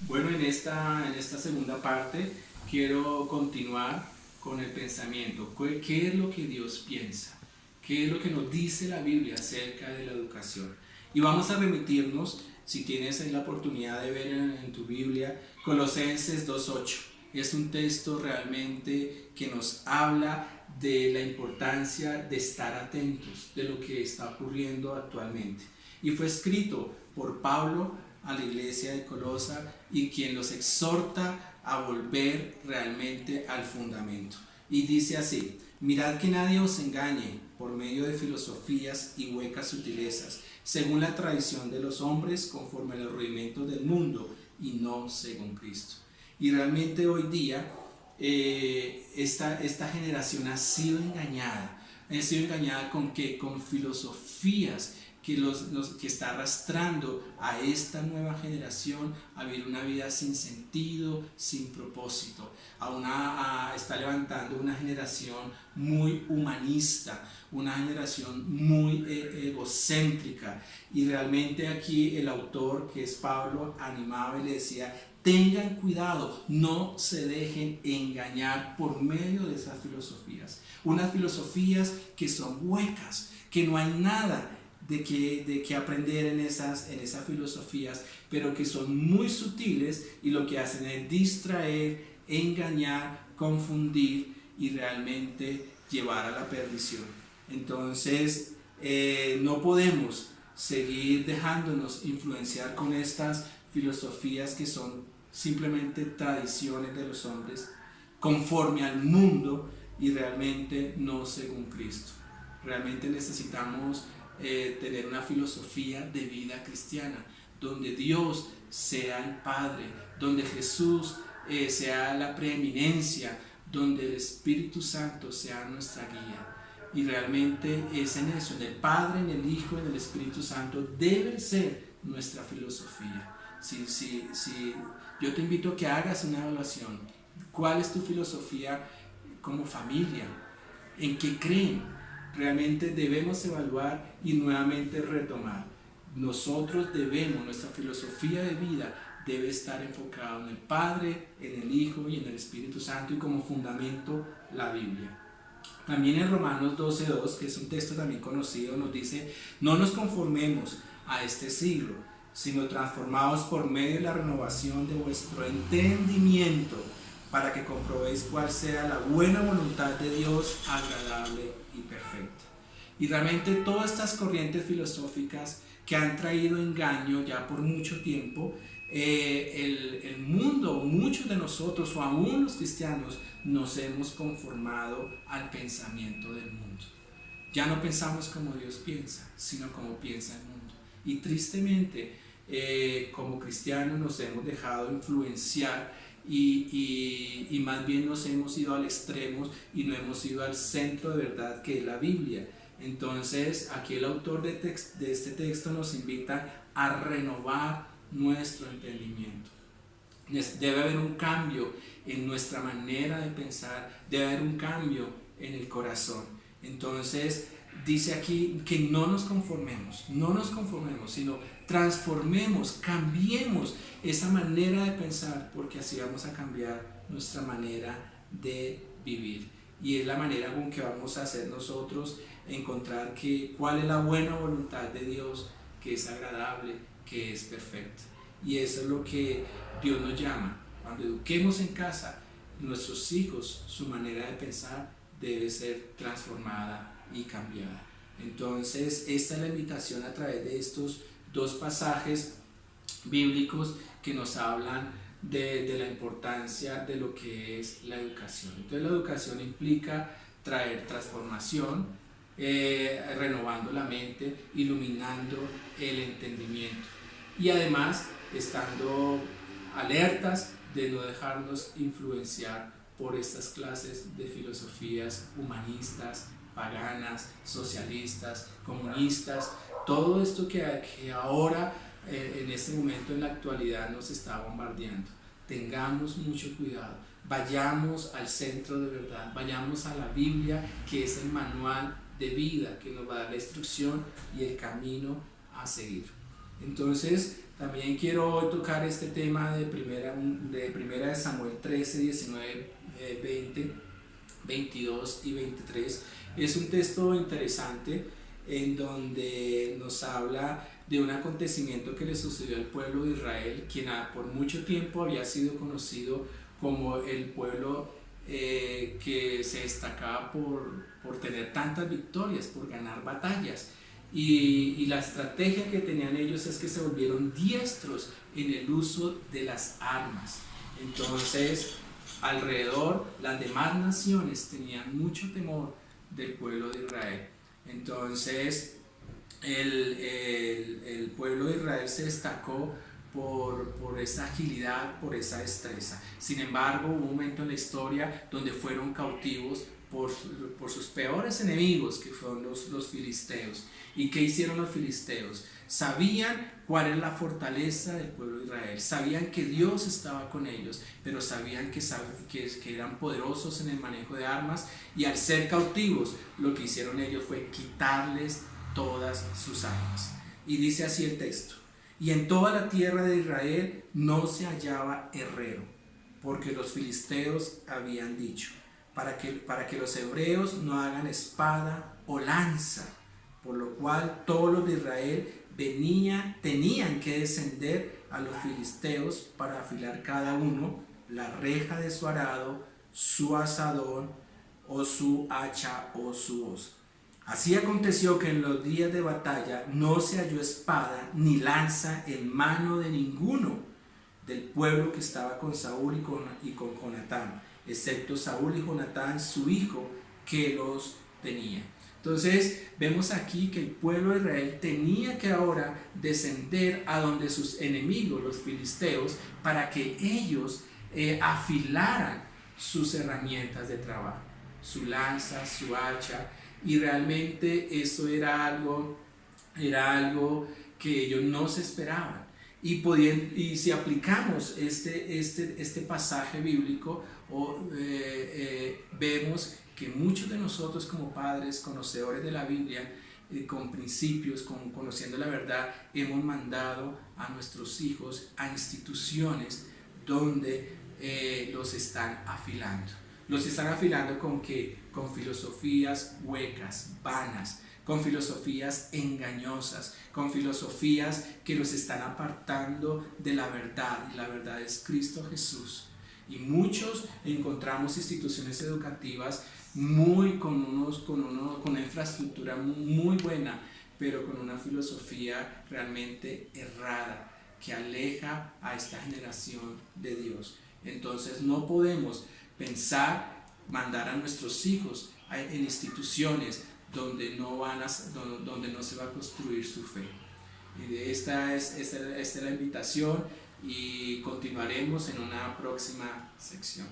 Bueno, en esta segunda parte quiero continuar con el pensamiento. ¿Qué es lo que Dios piensa? ¿Qué es lo que nos dice la Biblia acerca de la educación? Y vamos a remitirnos, si tienes la oportunidad de ver en tu Biblia, Colosenses 2.8. Es un texto realmente que nos habla de la importancia de estar atentos de lo que está ocurriendo actualmente. Y fue escrito por Pablo a la iglesia de Colosa y quien los exhorta a volver realmente al fundamento. Y dice así: mirad que nadie os engañe por medio de filosofías y huecas sutilezas, según la tradición de los hombres, conforme a los rudimentos del mundo y no según Cristo. Y realmente hoy día esta generación ha sido engañada. Ha sido engañada con qué, con filosofías que está arrastrando a esta nueva generación a vivir una vida sin sentido, sin propósito. Está levantando una generación muy humanista, una generación muy egocéntrica. Y realmente aquí el autor, que es Pablo, animaba y le decía: tengan cuidado, no se dejen engañar por medio de esas filosofías. Unas filosofías que son huecas, que no hay nada de que aprender en esas filosofías, pero que son muy sutiles y lo que hacen es distraer, engañar, confundir y realmente llevar a la perdición. Entonces, no podemos seguir dejándonos influenciar con estas filosofías que son simplemente tradiciones de los hombres, conforme al mundo y realmente no según Cristo. Realmente necesitamos tener una filosofía de vida cristiana, donde Dios sea el Padre, donde Jesús sea la preeminencia, donde el Espíritu Santo sea nuestra guía. Y realmente es en eso, en el Padre, en el Hijo, en el Espíritu Santo, debe ser nuestra filosofía. Si yo te invito a que hagas una evaluación. ¿Cuál es tu filosofía como familia? ¿En qué creen? Realmente debemos evaluar y nuevamente retomar. Nuestra filosofía de vida debe estar enfocada en el Padre, en el Hijo y en el Espíritu Santo, y como fundamento la Biblia. También en Romanos 12.2, que es un texto también conocido, nos dice: no nos conformemos a este siglo, sino transformados por medio de la renovación de vuestro entendimiento, para que comprobéis cuál sea la buena voluntad de Dios, agradable y perfecta. Y realmente todas estas corrientes filosóficas que han traído engaño ya por mucho tiempo, el mundo, muchos de nosotros o aún los cristianos, nos hemos conformado al pensamiento del mundo. Ya no pensamos como Dios piensa, sino como piensa el mundo. Y tristemente, como cristianos nos hemos dejado influenciar y más bien nos hemos ido al extremo y no hemos ido al centro de verdad, que es la Biblia. Entonces aquí el autor de este texto nos invita a renovar nuestro entendimiento. Debe haber un cambio en nuestra manera de pensar, debe haber un cambio en el corazón. Entonces dice aquí que no nos conformemos, sino transformemos, cambiemos esa manera de pensar, porque así vamos a cambiar nuestra manera de vivir. Y es la manera con que vamos a hacer nosotros encontrar cuál es la buena voluntad de Dios, que es agradable, que es perfecta. Y eso es lo que Dios nos llama. Cuando eduquemos en casa, nuestros hijos, su manera de pensar debe ser transformada y cambiada. Entonces, esta es la invitación a través de estos dos pasajes bíblicos que nos hablan de la importancia de lo que es la educación. Entonces, la educación implica traer transformación, renovando la mente, iluminando el entendimiento y además estando alertas de no dejarnos influenciar por estas clases de filosofías humanistas, paganas, socialistas, comunistas, todo esto que ahora en este momento, en la actualidad, nos está bombardeando. Tengamos mucho cuidado, vayamos al centro de verdad, vayamos a la Biblia, que es el manual de vida que nos va a dar la instrucción y el camino a seguir. Entonces También quiero hoy tocar este tema de primera de Samuel 13, 19, 20, 22 y 23. Es un texto interesante en donde nos habla de un acontecimiento que le sucedió al pueblo de Israel, quien por mucho tiempo había sido conocido como el pueblo que se destacaba por tener tantas victorias, por ganar batallas. Y la estrategia que tenían ellos es que se volvieron diestros en el uso de las armas. Entonces, alrededor, las demás naciones tenían mucho temor del pueblo de Israel. Entonces, el pueblo de Israel se destacó por esa agilidad, por esa destreza. Sin embargo, hubo un momento en la historia donde fueron cautivos por sus peores enemigos, que fueron los filisteos. ¿Y qué hicieron los filisteos? Sabían cuál era la fortaleza del pueblo de Israel, sabían que Dios estaba con ellos, pero sabían que eran poderosos en el manejo de armas, y al ser cautivos, lo que hicieron ellos fue quitarles todas sus armas. Y dice así el texto: y en toda la tierra de Israel no se hallaba herrero, porque los filisteos habían dicho, para que los hebreos no hagan espada o lanza, por lo cual todos los de Israel tenían que descender a los filisteos para afilar cada uno la reja de su arado, su asadón, o su hacha o su hoz. Así aconteció que en los días de batalla no se halló espada ni lanza en mano de ninguno del pueblo que estaba con Saúl y con Jonatán, excepto Saúl y Jonatán su hijo, que los tenía. Entonces vemos aquí que el pueblo de Israel tenía que ahora descender a donde sus enemigos, los filisteos, para que ellos afilaran sus herramientas de trabajo, su lanza, su hacha. Y realmente eso era algo que ellos no se esperaban. Y si aplicamos este pasaje bíblico, vemos que muchos de nosotros como padres, conocedores de la Biblia, con principios, conociendo la verdad, hemos mandado a nuestros hijos a instituciones donde los están afilando. Los están afilando ¿con qué? Con filosofías huecas, vanas, con filosofías engañosas, con filosofías que los están apartando de la verdad, y la verdad es Cristo Jesús. Y muchos encontramos instituciones educativas con una infraestructura muy buena, pero con una filosofía realmente errada, que aleja a esta generación de Dios. Entonces no podemos mandar a nuestros hijos en instituciones donde no se va a construir su fe. Esta es la invitación, y continuaremos en una próxima sección.